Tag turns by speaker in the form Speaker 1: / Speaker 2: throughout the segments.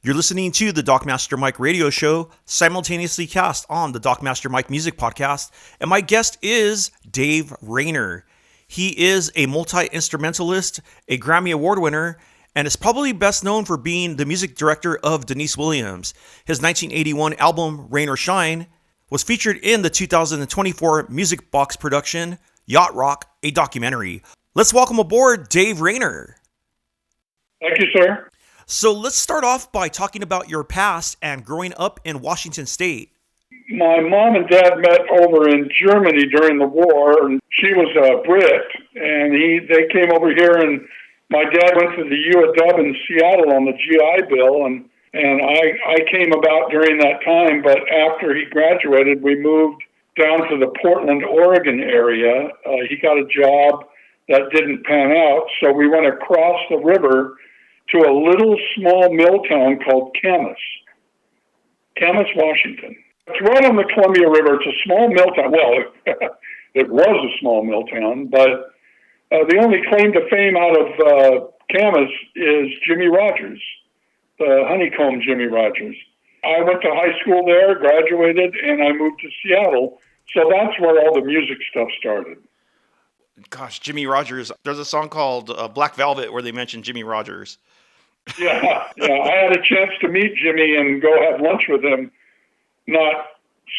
Speaker 1: You're listening to the Dockmaster Mike radio show, simultaneously cast on the Dockmaster Mike Music Podcast, and my guest is Dave Raynor. He is a multi-instrumentalist, a Grammy Award winner, and is probably best known for being the music director of Deniece Williams. His 1981 album, Rain or Shine, was featured in the 2024 Music Box production, Yacht Rock, a documentary. Let's welcome aboard Dave Raynor.
Speaker 2: Thank you, sir.
Speaker 1: So let's start off by talking about your past and growing up in Washington State.
Speaker 2: My mom and dad met over in Germany during the war, and she was a Brit, and they came over here, and my dad went to the UW in Seattle on the GI Bill, and I came about during that time, but after he graduated, we moved down to the Portland, Oregon area. He got a job that didn't pan out, so we went across the river to a little small mill town called Camas, Washington. It's right on the Columbia River. It's a small mill town. Well, it was a small mill town, but the only claim to fame out of Camas is Jimmy Rogers, the Honeycomb Jimmy Rogers. I went to high school there, graduated, and I moved to Seattle. So that's where all the music stuff started.
Speaker 1: Gosh, Jimmy Rogers. There's a song called Black Velvet where they mention Jimmy Rogers.
Speaker 2: Yeah. I had a chance to meet Jimmy and go have lunch with him not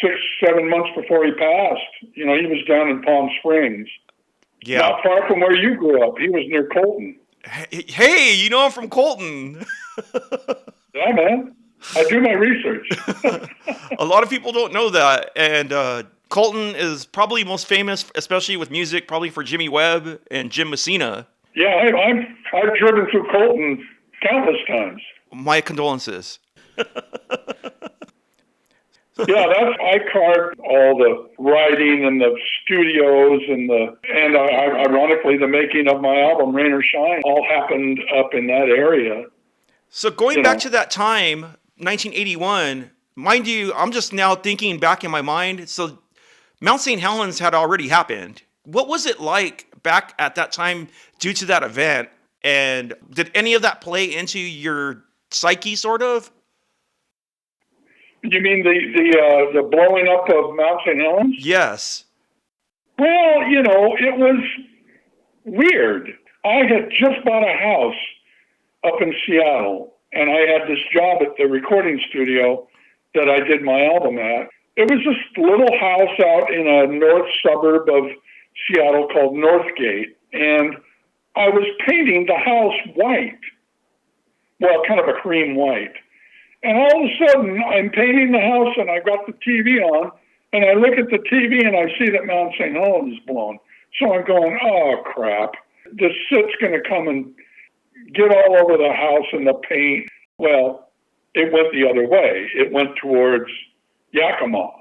Speaker 2: 6-7 months before he passed. He was down in Palm Springs.
Speaker 1: Yeah.
Speaker 2: Not far from where you grew up. He was near Colton.
Speaker 1: Hey, I'm from Colton.
Speaker 2: Yeah, man. I do my research.
Speaker 1: A lot of people don't know that. And Colton is probably most famous, especially with music, probably for Jimmy Webb and Jim Messina.
Speaker 2: Yeah, I've driven through Colton countless times.
Speaker 1: My condolences.
Speaker 2: Yeah, I carved all the writing and the studios and ironically the making of my album Rain or Shine all happened up in that area.
Speaker 1: So going back to that time, 1981, mind you, I'm just now thinking back in my mind. So Mount St. Helens had already happened. What was it like back at that time due to that event? And did any of that play into your psyche, sort of?
Speaker 2: You mean the blowing up of Mount St. Helens?
Speaker 1: Yes.
Speaker 2: Well, it was weird. I had just bought a house up in Seattle, and I had this job at the recording studio that I did my album at. It was this little house out in a north suburb of Seattle called Northgate, and I was painting the house white. Well, kind of a cream white. And all of a sudden, I'm painting the house, and I got the TV on, and I look at the TV, and I see that Mount St. Helens is blown. So I'm going, oh, crap. The soot's going to come and get all over the house and the paint. Well, it went the other way. It went towards Yakima,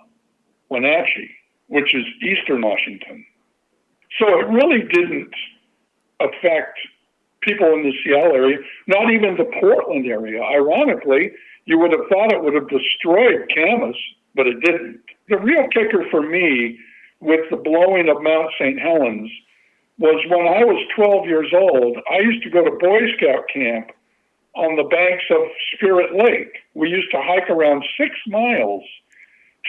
Speaker 2: Wenatchee, which is eastern Washington. So it really didn't affect people in the Seattle area, not even the Portland area. Ironically, you would have thought it would have destroyed Camas, but it didn't. The real kicker for me with the blowing of Mount St. Helens was when I was 12 years old, I used to go to Boy Scout camp on the banks of Spirit Lake. We used to hike around 6 miles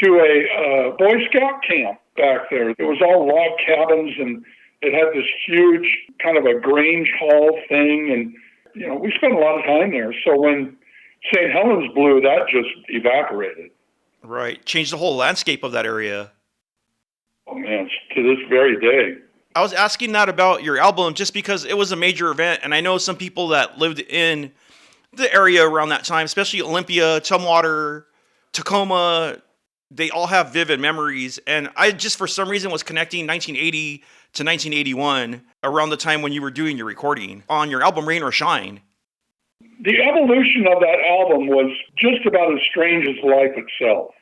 Speaker 2: to a Boy Scout camp back there. It was all log cabins, and it had this huge kind of a Grange Hall thing, and we spent a lot of time there. So when St. Helens blew, that just evaporated.
Speaker 1: Right. Changed the whole landscape of that area.
Speaker 2: Oh, man, to this very day.
Speaker 1: I was asking that about your album just because it was a major event, and I know some people that lived in the area around that time, especially Olympia, Tumwater, Tacoma, they all have vivid memories. And I just, for some reason, was connecting 1980 to 1981 around the time when you were doing your recording on your album Rain or Shine.
Speaker 2: The evolution of that album was just about as strange as life itself.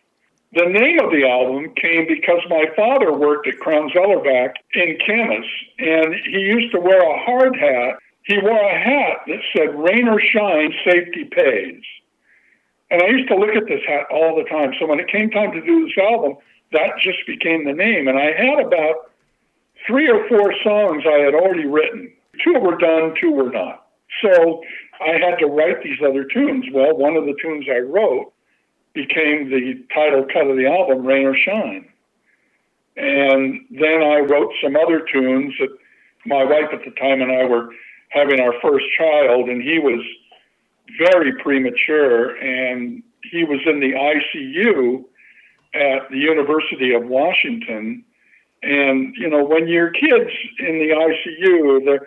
Speaker 2: The name of the album came because my father worked at Crown Zellerback in Camas, and he used to wear a hard hat. He wore a hat that said, Rain or Shine, Safety Pays. And I used to look at this hat all the time. So when it came time to do this album, that just became the name. And I had about 3 or 4 songs I had already written. 2 were done, 2 were not. So I had to write these other tunes. Well, one of the tunes I wrote became the title cut of the album, Rain or Shine. And then I wrote some other tunes that my wife at the time and I were having our first child, and he was very premature, and he was in the ICU at the University of Washington. And, you know, when your kid's in the ICU,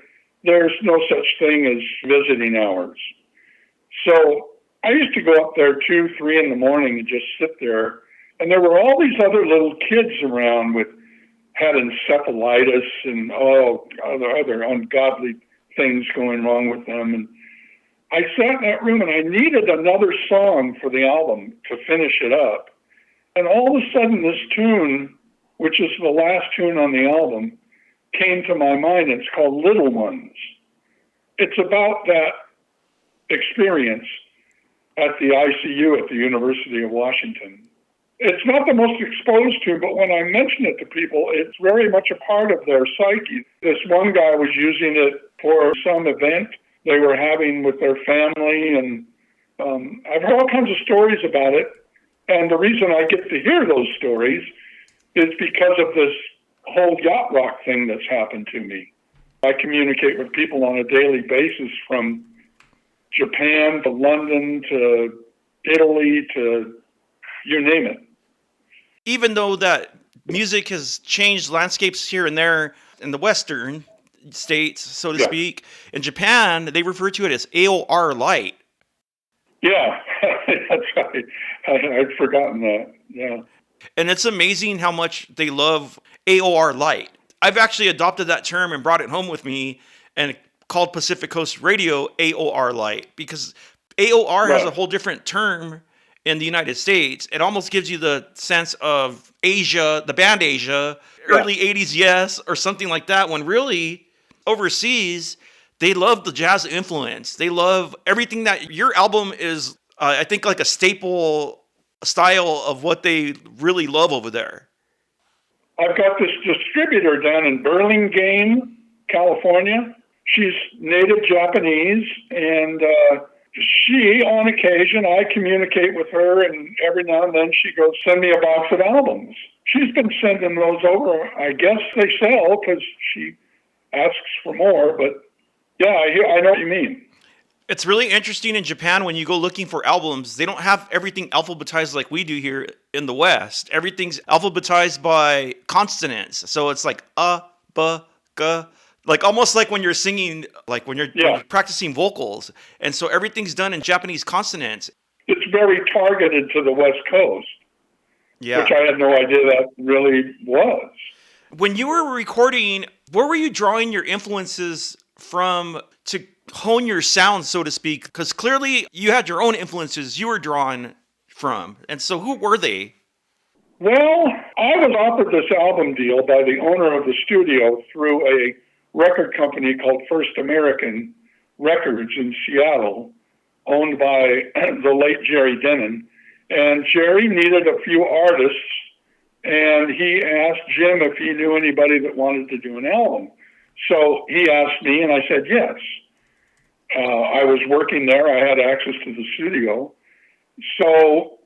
Speaker 2: there's no such thing as visiting hours. So I used to go up there 2, 3 in the morning and just sit there. And there were all these other little kids around had encephalitis and other ungodly things going wrong with them. And I sat in that room and I needed another song for the album to finish it up. And all of a sudden this tune, which is the last tune on the album, came to my mind. It's called Little Ones. It's about that experience at the ICU at the University of Washington. It's not the most exposed to, but when I mention it to people, it's very much a part of their psyche. This one guy was using it for some event they were having with their family, and I've heard all kinds of stories about it. And the reason I get to hear those stories is because of this whole yacht rock thing that's happened to me. I communicate with people on a daily basis, from Japan to London to Italy to you name it.
Speaker 1: Even though that music has changed landscapes here and there in the Western states, so to speak, in Japan, they refer to it as AOR Light.
Speaker 2: Yeah, that's right. I'd forgotten that. Yeah.
Speaker 1: And it's amazing how much they love AOR Light. I've actually adopted that term and brought it home with me and called Pacific Coast Radio AOR Light, because AOR has a whole different term in the United States. It almost gives you the sense of Asia, the band Asia, early 80s Yes, or something like that, when really overseas, they love the jazz influence. They love everything that your album is, I think, like a staple style of what they really love over there.
Speaker 2: I've got this distributor down in Burlingame, California. She's native Japanese, and she, on occasion, I communicate with her, and every now and then she goes, send me a box of albums. She's been sending those over. I guess they sell because she asks for more, but yeah, I know what you mean.
Speaker 1: It's really interesting in Japan when you go looking for albums. They don't have everything alphabetized like we do here in the West. Everything's alphabetized by consonants. So it's like b, g, like almost like when you're singing, like when you're practicing vocals. And so everything's done in Japanese consonants.
Speaker 2: It's very targeted to the West Coast, which I had no idea that really was.
Speaker 1: When you were recording, where were you drawing your influences from to hone your sound, so to speak? Because clearly you had your own influences you were drawing from. And so who were they?
Speaker 2: Well, I was offered this album deal by the owner of the studio through a record company called First American Records in Seattle, owned by the late Jerry Denon. And Jerry needed a few artists, and he asked Jim if he knew anybody that wanted to do an album. So he asked me, and I said yes. I was working there. I had access to the studio. So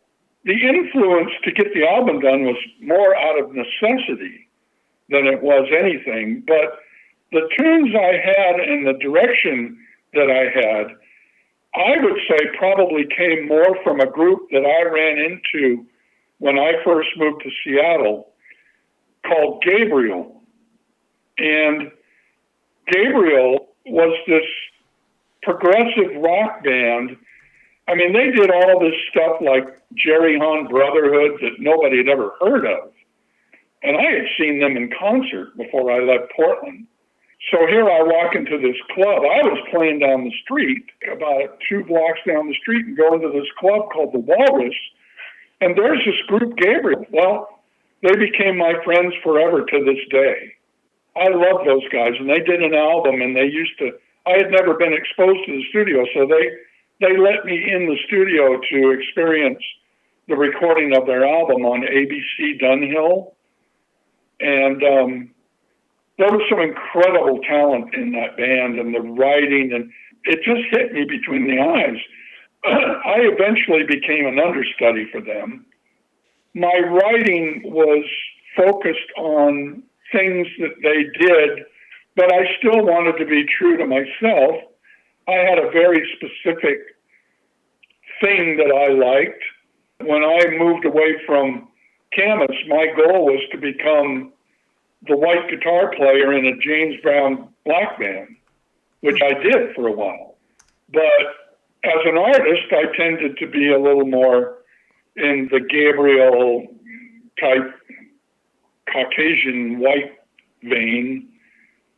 Speaker 2: the influence to get the album done was more out of necessity than it was anything. But the tunes I had and the direction that I had, I would say probably came more from a group that I ran into when I first moved to Seattle called Gabriel. And Gabriel was this progressive rock band. I mean, they did all this stuff like Jerry Hahn Brotherhood that nobody had ever heard of. And I had seen them in concert before I left Portland. So here I walk into this club. I was playing down the street, about 2 blocks down the street, and go into this club called the Walrus. And there's this group, Gabriel. Well, they became my friends forever to this day. I love those guys, and they did an album, and I had never been exposed to the studio, so they let me in the studio to experience the recording of their album on ABC Dunhill. And there was some incredible talent in that band, and the writing, and it just hit me between the eyes. I eventually became an understudy for them. My writing was focused on things that they did, but I still wanted to be true to myself. I had a very specific thing that I liked. When I moved away from Camas, my goal was to become the white guitar player in a James Brown black band, which I did for a while. But as an artist, I tended to be a little more in the Gabriel type Caucasian white vein,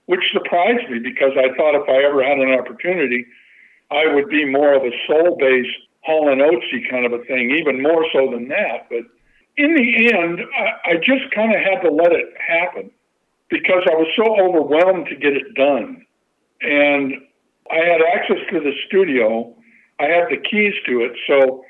Speaker 2: which surprised me because I thought if I ever had an opportunity, I would be more of a soul-based Hall & Oatesy kind of a thing, even more so than that. But in the end, I just kind of had to let it happen because I was so overwhelmed to get it done. And I had access to the studio. I had the keys to it. So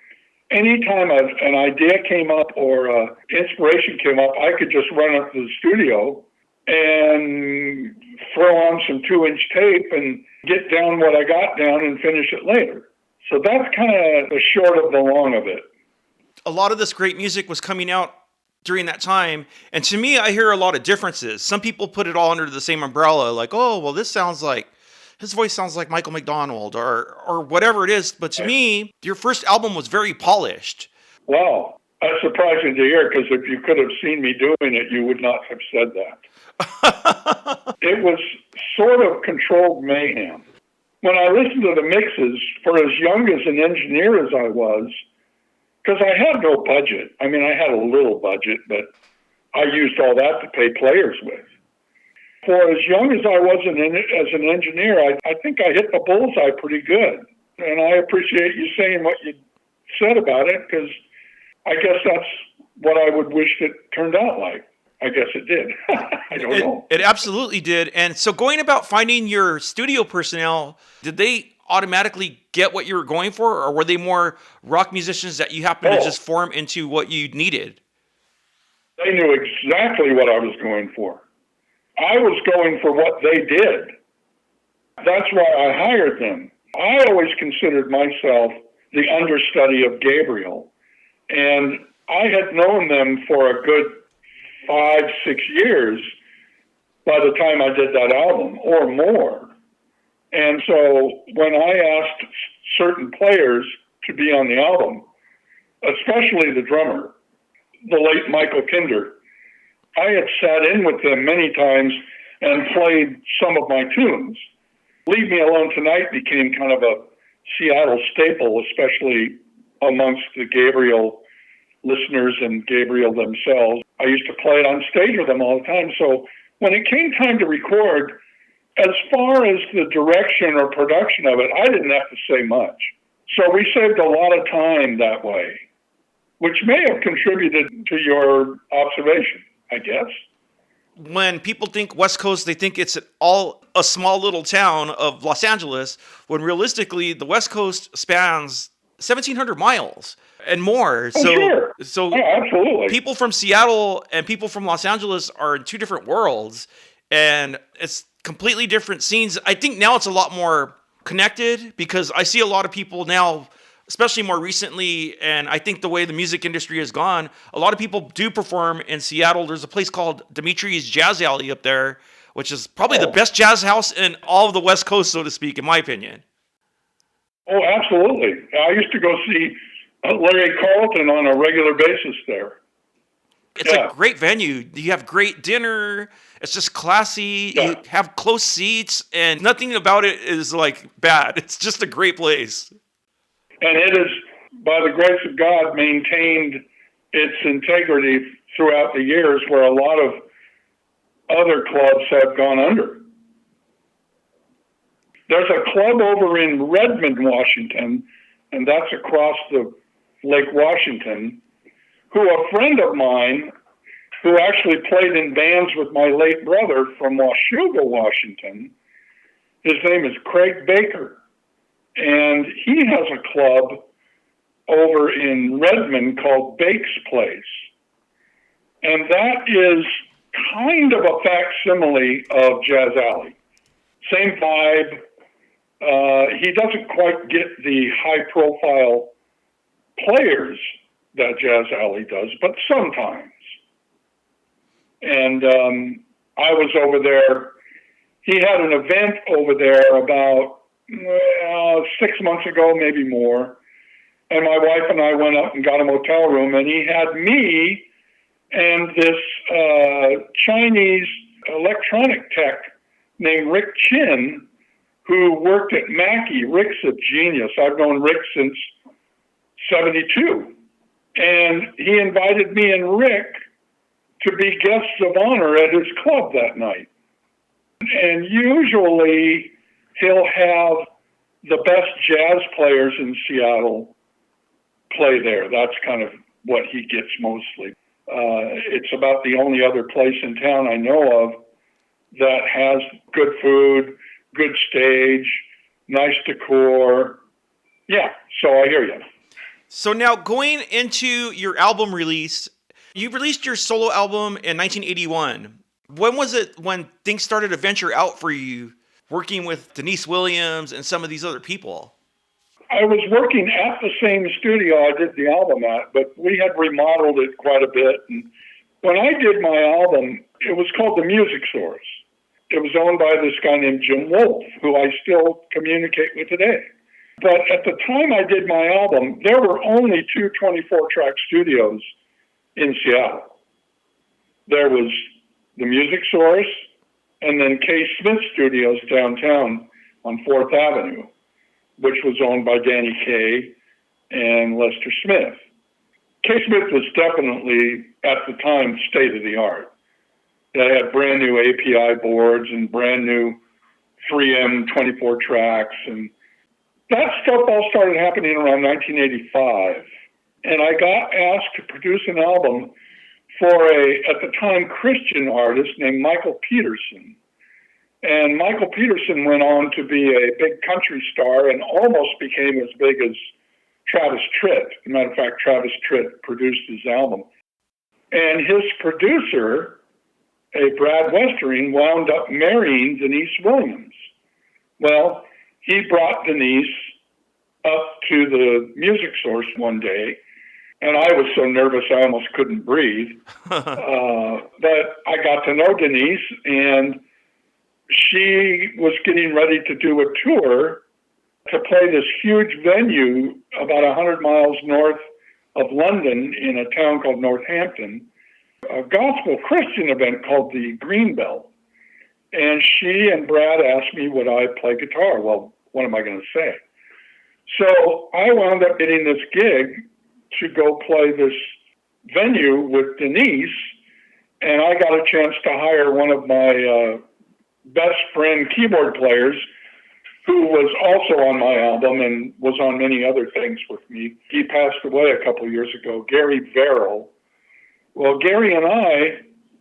Speaker 2: anytime an idea came up or inspiration came up, I could just run up to the studio and throw on some 2-inch tape and get down what I got down and finish it later. So that's kind of the short of the long of it.
Speaker 1: A lot of this great music was coming out during that time. And to me, I hear a lot of differences. Some people put it all under the same umbrella, like, oh, well, his voice sounds like Michael McDonald or whatever it is. But to me, your first album was very polished.
Speaker 2: Wow. That's surprising to hear because if you could have seen me doing it, you would not have said that. It was sort of controlled mayhem. When I listened to the mixes, for as young as an engineer as I was, because I had no budget. I mean, I had a little budget, but I used all that to pay players with. For as young as I was as an engineer, I think I hit the bullseye pretty good. And I appreciate you saying what you said about it, because I guess that's what I would wish it turned out like. I guess it did. I don't know.
Speaker 1: It absolutely did. And so going about finding your studio personnel, did they automatically get what you were going for, or were they more rock musicians that you happened to just form into what you needed?
Speaker 2: They knew exactly what I was going for. I was going for what they did. That's why I hired them. I always considered myself the understudy of Gabriel, and I had known them for a good 5-6 years by the time I did that album, or more. And so when I asked certain players to be on the album, especially the drummer, the late Michael Kinder, I had sat in with them many times and played some of my tunes. Leave Me Alone Tonight became kind of a Seattle staple, especially amongst the Gabriel listeners and Gabriel themselves. I used to play it on stage with them all the time. So when it came time to record, as far as the direction or production of it, I didn't have to say much. So we saved a lot of time that way, which may have contributed to your observation, I guess.
Speaker 1: When people think West Coast, they think it's all a small little town of Los Angeles, when realistically the West Coast spans 1,700 miles and more. So
Speaker 2: absolutely.
Speaker 1: People from Seattle and people from Los Angeles are in two different worlds, and it's completely different scenes. I think now it's a lot more connected because I see a lot of people now, especially more recently, and I think the way the music industry has gone, a lot of people do perform in Seattle. There's a place called Dimitri's Jazz Alley up there, which is probably the best jazz house in all of the West Coast, so to speak, in my opinion.
Speaker 2: Oh, absolutely. I used to go see Larry Carlton on a regular basis there.
Speaker 1: It's a great venue. You have great dinner. It's just classy. Yeah. You have close seats, and nothing about it is like bad. It's just a great place.
Speaker 2: And it has, by the grace of God, maintained its integrity throughout the years, where a lot of other clubs have gone under. There's a club over in Redmond, Washington, and that's across the Lake Washington, who a friend of mine, who actually played in bands with my late brother from Washougal, Washington, his name is Craig Baker. And he has a club over in Redmond called Bake's Place. And that is kind of a facsimile of Jazz Alley. Same vibe, He doesn't quite get the high-profile players that Jazz Alley does, but sometimes. And I was over there. He had an event over there about 6 months ago, maybe more. And my wife and I went up and got a motel room, and he had me and this Chinese electronic tech named Rick Chin, who worked at Mackie. Rick's a genius. I've known Rick since 72. And he invited me and Rick to be guests of honor at his club that night. And usually he'll have the best jazz players in Seattle play there. That's kind of what he gets mostly. It's about the only other place in town I know of that has good food, good stage, nice decor. Yeah, so I hear you.
Speaker 1: So now going into your album release, you released your solo album in 1981. When was it when things started to venture out for you, working with Deniece Williams and some of these other people?
Speaker 2: I was working at the same studio I did the album at, but we had remodeled it quite a bit. And when I did my album, it was called The Music Source. It was owned by this guy named Jim Wolf, who I still communicate with today. But at the time I did my album, there were only two 24-track studios in Seattle. There was The Music Source and then K. Smith Studios downtown on 4th Avenue, which was owned by Danny Kaye and Lester Smith. K. Smith was definitely, at the time, state-of-the-art. They had brand new API boards and brand new 3M 24 tracks. And that stuff all started happening around 1985. And I got asked to produce an album for at the time, Christian artist named Michael Peterson. And Michael Peterson went on to be a big country star and almost became as big as Travis Tritt. As a matter of fact, Travis Tritt produced his album. And his producer, a Brad Westering, wound up marrying Deniece Williams. Well, he brought Deniece up to the Music Source one day, and I was so nervous I almost couldn't breathe. But I got to know Deniece, and she was getting ready to do a tour to play this huge venue about 100 miles north of London in a town called Northampton, a gospel Christian event called the Greenbelt. And she and Brad asked me would I play guitar. Well, what am I going to say? So I wound up getting this gig to go play this venue with Deniece, and I got a chance to hire one of my best friend keyboard players who was also on my album and was on many other things with me. He passed away a couple years ago, Gary Verrill. Well, Gary and I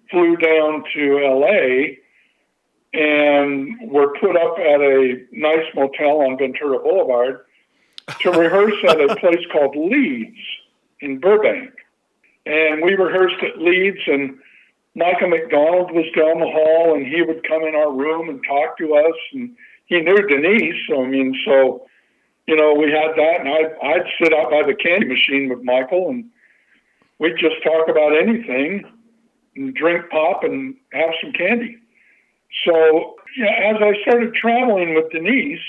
Speaker 2: flew down to L.A. and were put up at a nice motel on Ventura Boulevard to rehearse at a place called Leeds in Burbank. And we rehearsed at Leeds, and Michael McDonald was down the hall, and he would come in our room and talk to us, and he knew Deniece. So we had that, and I'd sit out by the candy machine with Michael, and we'd just talk about anything and drink pop and have some candy. So as I started traveling with Deniece,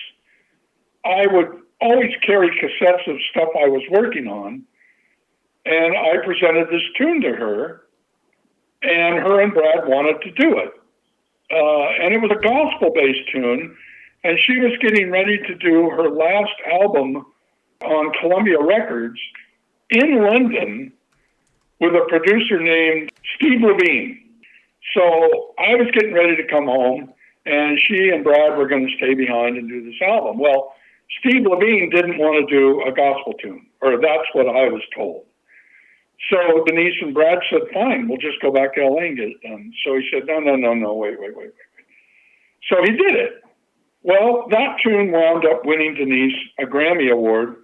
Speaker 2: I would always carry cassettes of stuff I was working on, and I presented this tune to her, and her and Brad wanted to do it. And it was a gospel-based tune, and she was getting ready to do her last album on Columbia Records in London with a producer named Steve Levine. So I was getting ready to come home, and she and Brad were going to stay behind and do this album. Well, Steve Levine didn't want to do a gospel tune, or that's what I was told. So Deniece and Brad said, fine, we'll just go back to LA and get it done. So he said, no, wait. So he did it. Well, that tune wound up winning Deniece a Grammy Award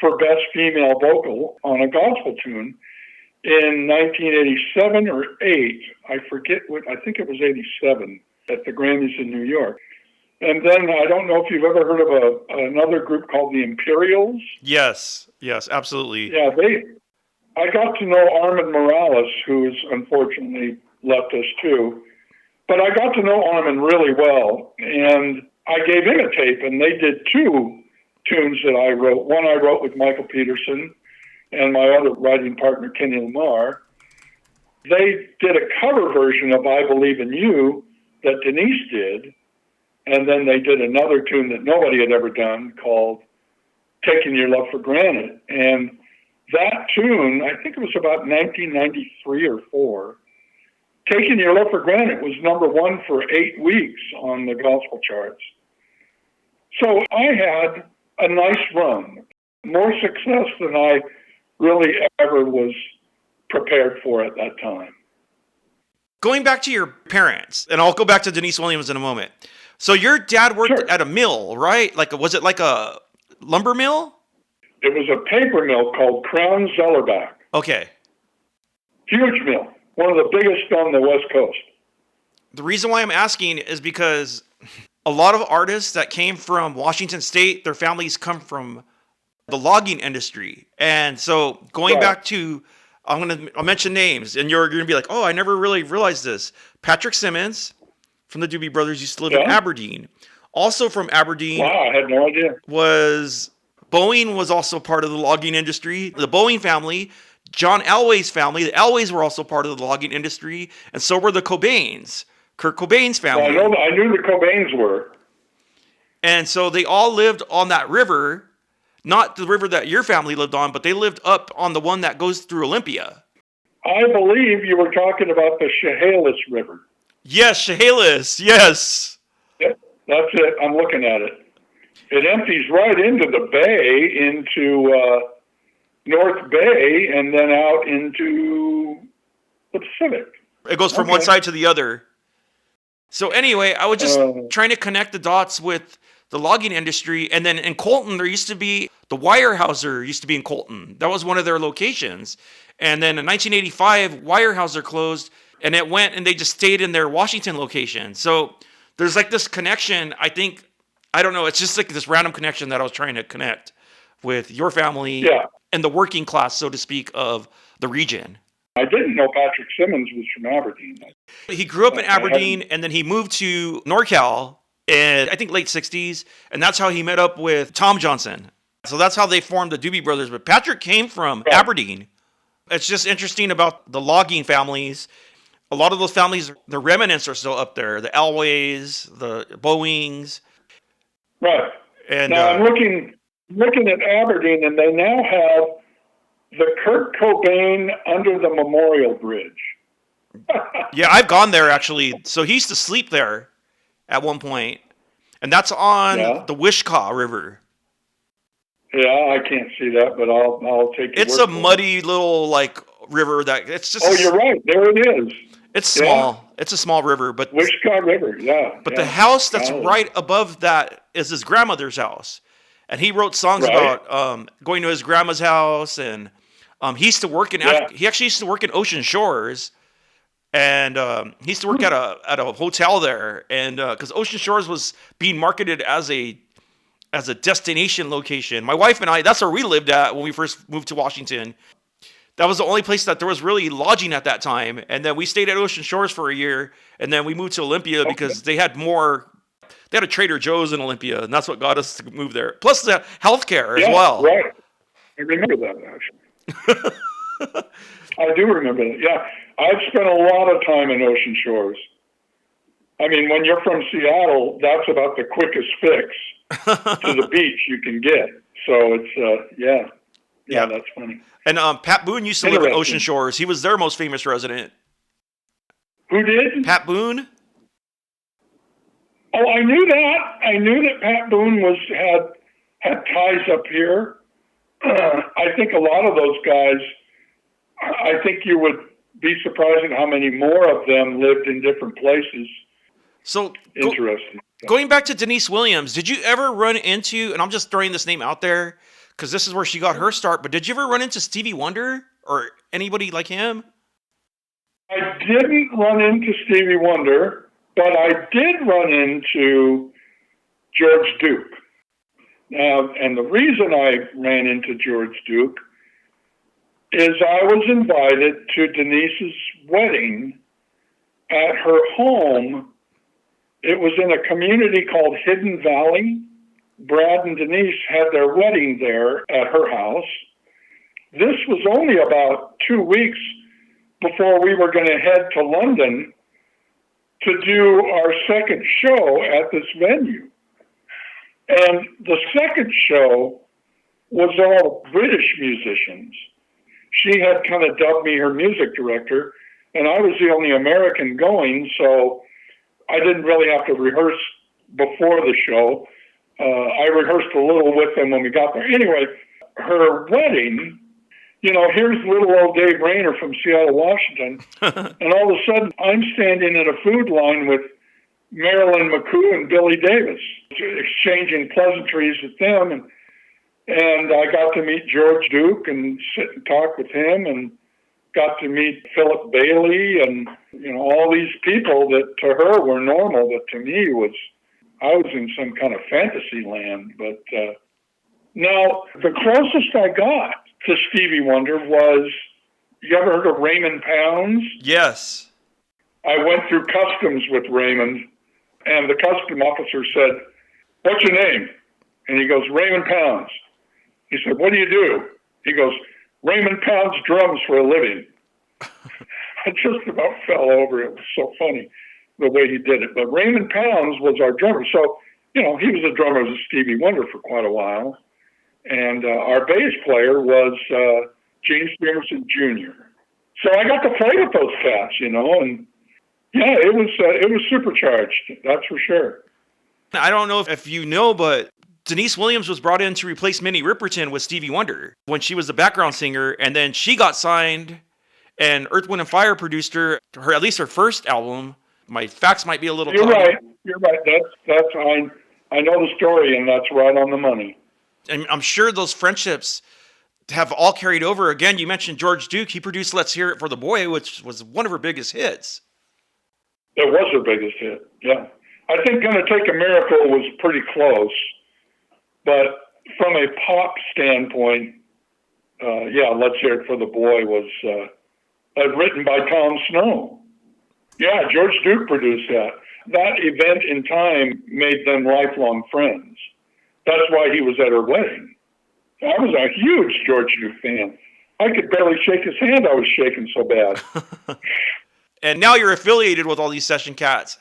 Speaker 2: for Best Female Vocal on a gospel tune in 1987 or 8. I forget I think it was 87 at the Grammys in New York. And then I don't know if you've ever heard of another group called the Imperials.
Speaker 1: Yes, absolutely.
Speaker 2: Yeah, I got to know Armin Morales, who has unfortunately left us too. But I got to know Armin really well, and I gave him a tape, and they did 2 tunes that I wrote. One I wrote with Michael Peterson and my other writing partner, Kenny Lamar. They did a cover version of I Believe in You that Deniece did, and then they did another tune that nobody had ever done called Taking Your Love for Granted. And that tune, I think it was about 1993 or 4, Taking Your Love for Granted was #1 for 8 weeks on the gospel charts. So I had a nice run, more success than I really ever was prepared for at that time.
Speaker 1: Going back to your parents, and I'll go back to Deniece Williams in a moment. So your dad worked at a mill, right? Was it like a lumber mill?
Speaker 2: It was a paper mill called Crown Zellerbach.
Speaker 1: Okay.
Speaker 2: Huge mill. One of the biggest on the West Coast.
Speaker 1: The reason why I'm asking is because a lot of artists that came from Washington State, their families come from the logging industry. And so going back to, I'll mention names, and you're going to be like, oh, I never really realized this. Patrick Simmons from the Doobie Brothers used to live in Aberdeen. Also from Aberdeen.
Speaker 2: Wow, I had no idea.
Speaker 1: Boeing was also part of the logging industry. The Boeing family, John Elway's family, the Elways were also part of the logging industry, and so were the Cobains, Kurt Cobain's family.
Speaker 2: Well, I knew the Cobains were.
Speaker 1: And so they all lived on that river, not the river that your family lived on, but they lived up on the one that goes through Olympia.
Speaker 2: I believe you were talking about the Chehalis River.
Speaker 1: Yes, Chehalis, yes.
Speaker 2: Yep, that's it. I'm looking at it. It empties right into the bay, into North Bay, and then out into the Pacific.
Speaker 1: It goes from one side to the other. So anyway, I was just trying to connect the dots with the logging industry. And then in Colton, there used to be, the Weyerhaeuser used to be in Colton. That was one of their locations. And then in 1985, Weyerhaeuser closed, and it went, and they just stayed in their Washington location. So there's like this connection, I don't know, it's just like this random connection that I was trying to connect with your family and the working class, so to speak, of the region.
Speaker 2: I didn't know Patrick Simmons was from Aberdeen.
Speaker 1: He grew up in Aberdeen, and then he moved to NorCal in, I think, late 60s, and that's how he met up with Tom Johnson. So that's how they formed the Doobie Brothers. But Patrick came from Aberdeen. It's just interesting about the logging families. A lot of those families, the remnants are still up there. The Elways, the Boeings.
Speaker 2: Right.
Speaker 1: And
Speaker 2: now I'm looking at Aberdeen, and they now have the Kurt Cobain under the Memorial Bridge.
Speaker 1: Yeah, I've gone there, actually. So he used to sleep there at one point, and that's on the Wishkah River.
Speaker 2: Yeah, I can't see that, but I'll take it.
Speaker 1: It's a muddy little river that it's just.
Speaker 2: Oh, you're right. There it is.
Speaker 1: It's small. Yeah. It's a small river, but
Speaker 2: Wishkah River. Yeah.
Speaker 1: But the house that's right above that is his grandmother's house, and he wrote songs about going to his grandma's house, and he used to work in. He actually used to work in Ocean Shores. And he used to work at a hotel there, and because Ocean Shores was being marketed as a destination location. My wife and I, that's where we lived at when we first moved to Washington. That was the only place that there was really lodging at that time. And then we stayed at Ocean Shores for a year, and then we moved to Olympia because they had a Trader Joe's in Olympia, and that's what got us to move there. Plus the healthcare as well.
Speaker 2: Right. I remember that, actually. I do remember that. Yeah. I've spent a lot of time in Ocean Shores. I mean, when you're from Seattle, that's about the quickest fix to the beach you can get. So it's, yeah, that's funny.
Speaker 1: And Pat Boone used to live in Ocean Shores. He was their most famous resident.
Speaker 2: Who did?
Speaker 1: Pat Boone.
Speaker 2: Oh, I knew that. I knew that Pat Boone had ties up here. I think a lot of those guys, I think you would be surprised at how many more of them lived in different places.
Speaker 1: So
Speaker 2: interesting.
Speaker 1: Going back to Deniece Williams, did you ever run into, and I'm just throwing this name out there because this is where she got her start, but did you ever run into Stevie Wonder or anybody like him?
Speaker 2: I didn't run into Stevie Wonder, but I did run into George Duke. Now, and the reason I ran into George Duke is I was invited to Deniece's wedding at her home. It was in a community called Hidden Valley. Brad and Deniece had their wedding there at her house. This was only about 2 weeks before we were going to head to London to do our second show at this venue. And the second show was all British musicians. She had kind of dubbed me her music director, and I was the only American going, so I didn't really have to rehearse before the show. I rehearsed a little with them when we got there. Anyway, her wedding, here's little old Dave Raynor from Seattle, Washington, and all of a sudden I'm standing in a food line with Marilyn McCoo and Billy Davis, exchanging pleasantries with them, and I got to meet George Duke and sit and talk with him, and got to meet Philip Bailey and all these people that to her were normal, but to me I was in some kind of fantasy land. But now the closest I got to Stevie Wonder was, you ever heard of Raymond Pounds?
Speaker 1: Yes.
Speaker 2: I went through customs with Raymond, and the custom officer said, "What's your name?" And he goes, "Raymond Pounds." He said, "What do you do?" He goes, "Raymond Pounds drums for a living." I just about fell over. It was so funny the way he did it. But Raymond Pounds was our drummer. So, he was a drummer with Stevie Wonder for quite a while. And our bass player was James Jamerson Jr. So I got to play with those cats, and yeah, it was supercharged. That's for sure.
Speaker 1: I don't know if you know, but Deniece Williams was brought in to replace Minnie Riperton with Stevie Wonder when she was the background singer, and then she got signed, and Earth, Wind & Fire produced her, at least her first album. My facts might be a little cloudy.
Speaker 2: You're right. That's I know the story, and that's right on the money.
Speaker 1: And I'm sure those friendships have all carried over. Again, you mentioned George Duke. He produced Let's Hear It for the Boy, which was one of her biggest hits.
Speaker 2: It was her biggest hit, yeah. I think Gonna Take a Miracle was pretty close, but from a pop standpoint, Let's Hear It for the Boy was written by Tom Snow. Yeah, George Duke produced that. That event in time made them lifelong friends. That's why he was at her wedding. I was a huge George Duke fan. I could barely shake his hand. I was shaking so bad.
Speaker 1: And now you're affiliated with all these session cats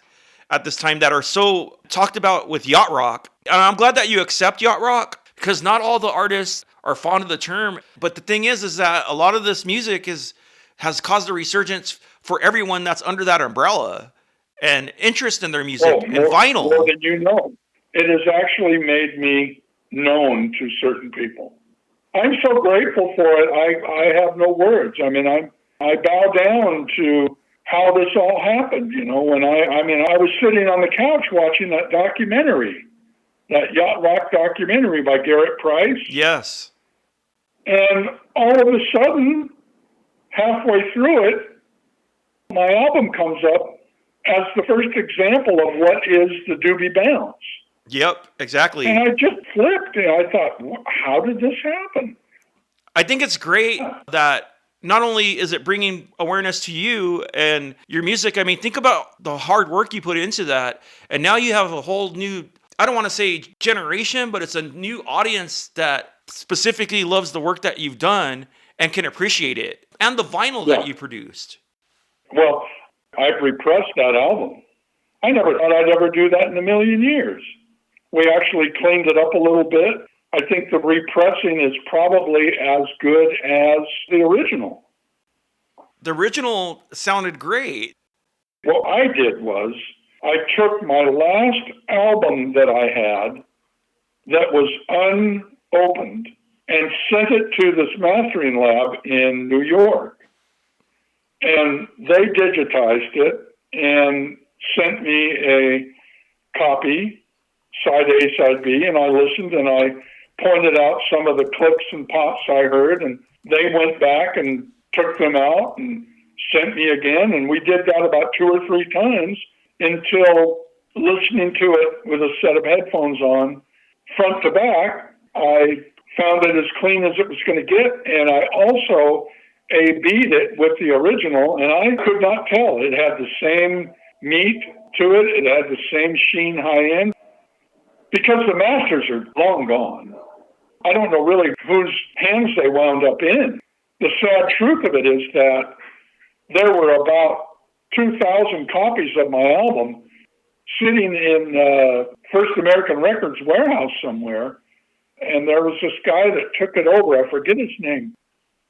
Speaker 1: at this time that are so talked about with yacht rock. And I'm glad that you accept yacht rock, because not all the artists are fond of the term. But the thing is that a lot of this music has caused a resurgence for everyone that's under that umbrella and interest in their music and vinyl.
Speaker 2: More than you know. It has actually made me known to certain people. I'm so grateful for it. I have no words. I mean, I bow down to how this all happened. When I was sitting on the couch watching that documentary, that yacht rock documentary by Garrett Price.
Speaker 1: Yes.
Speaker 2: And all of a sudden, halfway through it, my album comes up as the first example of what is the Doobie Bounce.
Speaker 1: Yep, exactly.
Speaker 2: And I just flipped, and I thought, how did this happen?
Speaker 1: I think it's great that not only is it bringing awareness to you and your music, I mean, think about the hard work you put into that. And now you have a whole new, I don't want to say generation, but it's a new audience that specifically loves the work that you've done and can appreciate it. And the vinyl that you produced.
Speaker 2: Well, I've repressed that album. I never thought I'd ever do that in a million years. We actually cleaned it up a little bit. I think the repressing is probably as good as the original.
Speaker 1: The original sounded great.
Speaker 2: What I did was I took my last album that I had that was unopened and sent it to this mastering lab in New York. And they digitized it and sent me a copy, side A, side B, and I listened and I pointed out some of the clicks and pops I heard, and they went back and took them out and sent me again, and we did that about 2 or 3 times until listening to it with a set of headphones on, front to back, I found it as clean as it was going to get, and I also A-B'd it with the original, and I could not tell. It had the same meat to it. It had the same sheen high end. Because the masters are long gone, I don't know really whose hands they wound up in. The sad truth of it is that there were about 2,000 copies of my album sitting in First American Records warehouse somewhere, and there was this guy that took it over. I forget his name.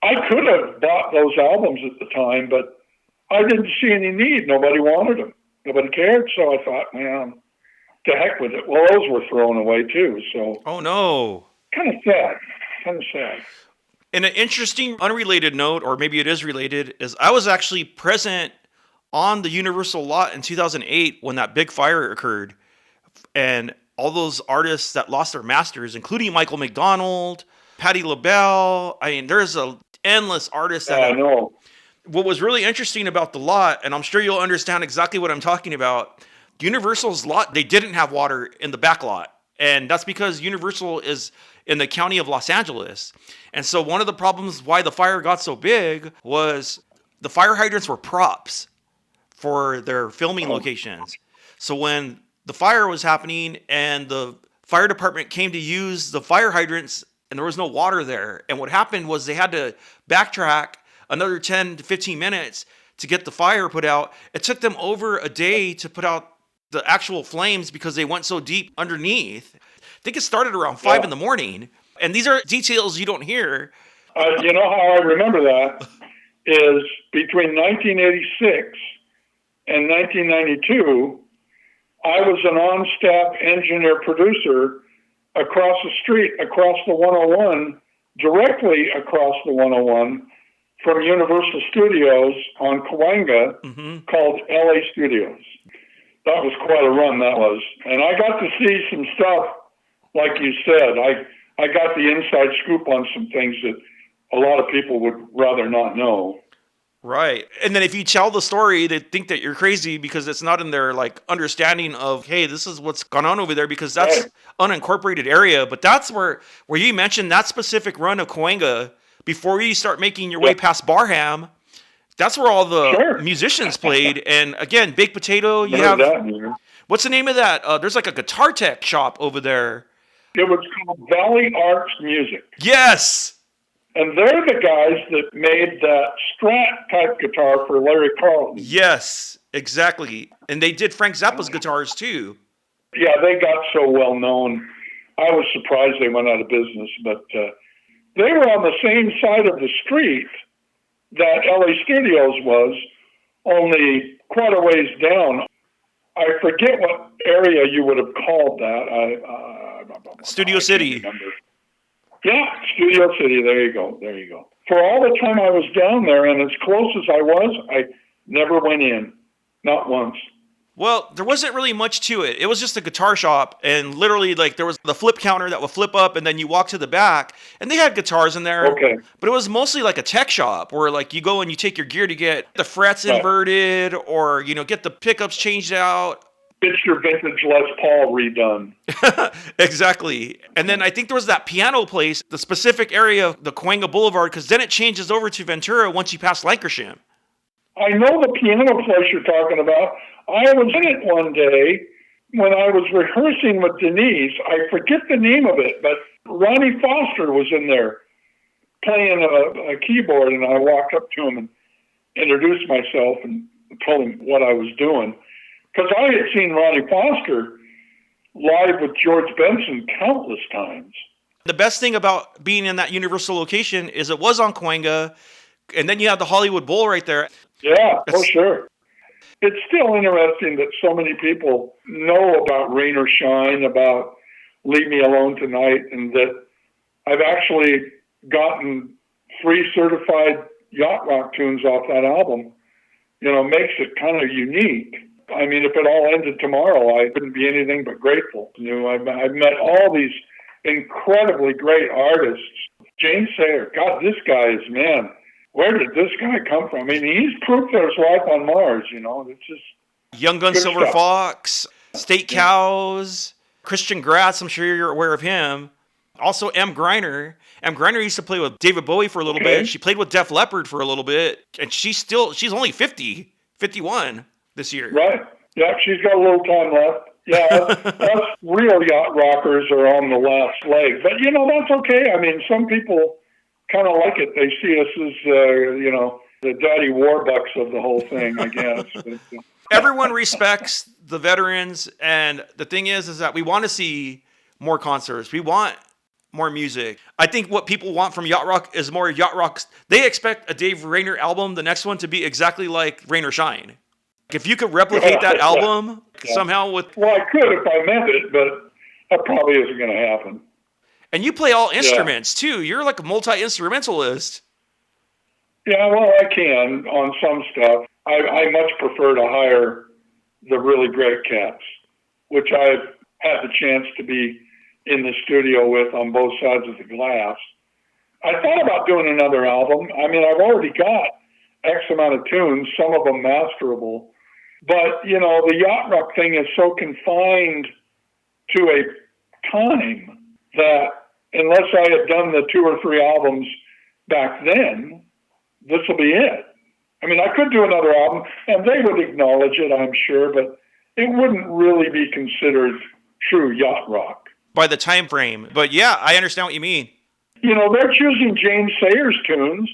Speaker 2: I could have bought those albums at the time, but I didn't see any need. Nobody wanted them. Nobody cared, so I thought, man, to heck with it. Well, those were thrown away too, so.
Speaker 1: Oh, no.
Speaker 2: Kind of sad.
Speaker 1: And an interesting unrelated note, or maybe it is related, is I was actually present on the Universal lot in 2008 when that big fire occurred. And all those artists that lost their masters, including Michael McDonald, Patti LaBelle. I mean, there's an endless artists that
Speaker 2: I know.
Speaker 1: What was really interesting about the lot, and I'm sure you'll understand exactly what I'm talking about, Universal's lot, they didn't have water in the back lot. And that's because Universal is in the county of Los Angeles. And so one of the problems why the fire got so big was the fire hydrants were props for their filming locations. So when the fire was happening and the fire department came to use the fire hydrants and there was no water there. And what happened was they had to backtrack another 10 to 15 minutes to get the fire put out. It took them over a day to put out the actual flames because they went so deep underneath. I think it started around 5 in the morning. And these are details you don't hear.
Speaker 2: You know how I remember that is between 1986 and 1992, I was an on-staff engineer producer across the street, across the 101, directly across the 101 from Universal Studios on Cahuenga called LA Studios. That was quite a run, that was. And I got to see some stuff, like you said. I got the inside scoop on some things that a lot of people would rather not know.
Speaker 1: Right. And then if you tell the story, they think that you're crazy because it's not in their like understanding of, hey, this is what's gone on over there, because that's unincorporated area. But that's where you mentioned that specific run of Cahuenga before you start making your way past Barham. That's where all the musicians played. And again, Baked Potato, you have, what's the name of that? There's like a guitar tech shop over there.
Speaker 2: It was called Valley Arts Music.
Speaker 1: Yes.
Speaker 2: And they're the guys that made that Strat type guitar for Larry Carlton.
Speaker 1: Yes, exactly. And they did Frank Zappa's guitars too.
Speaker 2: Yeah, they got so well known. I was surprised they went out of business, but they were on the same side of the street that LA Studios was, only quite a ways down. I forget what area you would have called that.
Speaker 1: Studio City.
Speaker 2: Yeah, Studio City. There you go. For all the time I was down there, and as close as I was, I never went in. Not once.
Speaker 1: Well, there wasn't really much to it. It was just a guitar shop, and literally, like, there was the flip counter that would flip up, and then you walk to the back, and they had guitars in there.
Speaker 2: Okay.
Speaker 1: But it was mostly like a tech shop, where, like, you go and you take your gear to get the frets inverted, or, you know, get the pickups changed out.
Speaker 2: It's your vintage Les Paul redone.
Speaker 1: Exactly. And then I think there was that piano place, the specific area of the Cahuenga Boulevard, because then it changes over to Ventura once you pass Lancashire.
Speaker 2: I know the piano place you're talking about. I was in it one day when I was rehearsing with Deniece. I forget the name of it, but Ronnie Foster was in there playing a keyboard, and I walked up to him and introduced myself and told him what I was doing. Because I had seen Ronnie Foster live with George Benson countless times.
Speaker 1: The best thing about being in that Universal location is it was on Cahuenga, and then you have the Hollywood Bowl right there.
Speaker 2: Yeah, for sure. It's still interesting that so many people know about Rain or Shine, about Leave Me Alone Tonight, and that I've actually gotten 3 certified yacht rock tunes off that album. You know, makes it kind of unique. I mean, if it all ended tomorrow, I wouldn't be anything but grateful. You know, I've met all these incredibly great artists. James Sayer, God, this guy is, man, where did this guy come from? I mean, he's proof there's life on Mars, you know. It's just
Speaker 1: Young Gun Silver
Speaker 2: stuff.
Speaker 1: Fox. State Cows, Christian Gratz, I'm sure you're aware of him. Also, M. Griner. M. Griner used to play with David Bowie for a little bit. She played with Def Leppard for a little bit. And she's only 51 this year.
Speaker 2: Right. Yeah, she's got a little time left. Yeah, us real yacht rockers are on the last leg. But, that's okay. I mean, some people kind of like it. They see us as, the daddy warbucks of the whole thing, I guess. But,
Speaker 1: everyone respects the veterans. And the thing is that we want to see more concerts. We want more music. I think what people want from yacht rock is more yacht rock. They expect a Dave Raynor album, the next one, to be exactly like Rain or Shine. If you could replicate that album somehow with...
Speaker 2: Well, I could if I meant it, but that probably isn't going to happen.
Speaker 1: And you play all instruments, too. You're like a multi-instrumentalist.
Speaker 2: Yeah, well, I can on some stuff. I much prefer to hire the really great cats, which I've had the chance to be in the studio with on both sides of the glass. I thought about doing another album. I mean, I've already got X amount of tunes, some of them masterable. But, the yacht rock thing is so confined to a time that unless I had done the 2 or 3 albums back then, this will be it. I mean, I could do another album, and they would acknowledge it, I'm sure, but it wouldn't really be considered true yacht rock.
Speaker 1: By the time frame. But yeah, I understand what you mean.
Speaker 2: They're choosing James Sayers tunes,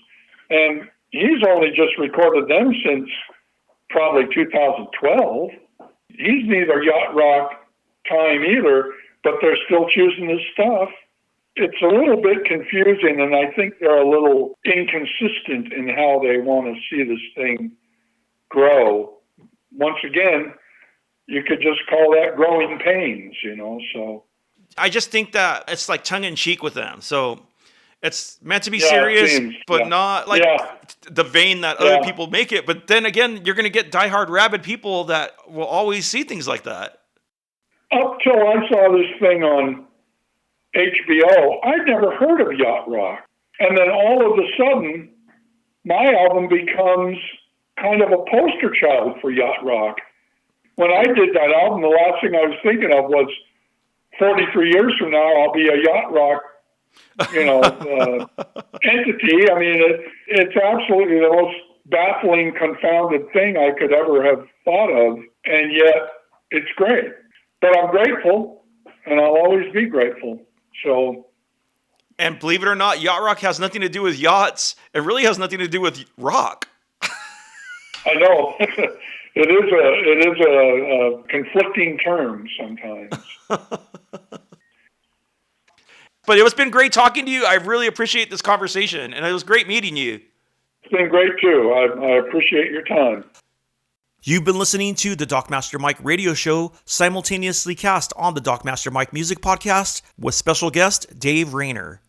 Speaker 2: and he's only just recorded them since probably 2012. He's neither yacht rock time either, but they're still choosing his stuff. It's a little bit confusing, and I think they're a little inconsistent in how they want to see this thing grow. Once again, you could just call that growing pains, so...
Speaker 1: I just think that it's like tongue-in-cheek with them. So it's meant to be serious, but not like the vein that other people make it. But then again, you're going to get diehard rabid people that will always see things like that.
Speaker 2: Up till I saw this thing on HBO, I'd never heard of yacht rock. And then all of a sudden, my album becomes kind of a poster child for yacht rock. When I did that album, the last thing I was thinking of was 43 years from now, I'll be a yacht rock, entity. I mean, it's absolutely the most baffling, confounded thing I could ever have thought of, and yet it's great. But I'm grateful, and I'll always be grateful. So,
Speaker 1: and believe it or not, yacht rock has nothing to do with yachts. It really has nothing to do with rock.
Speaker 2: I know. It is a conflicting term sometimes.
Speaker 1: But it's been great talking to you. I really appreciate this conversation, and it was great meeting you.
Speaker 2: It's been great, too. I appreciate your time.
Speaker 1: You've been listening to the Dockmaster Mike radio show, simultaneously cast on the Dockmaster Mike Music Podcast with special guest Dave Raynor.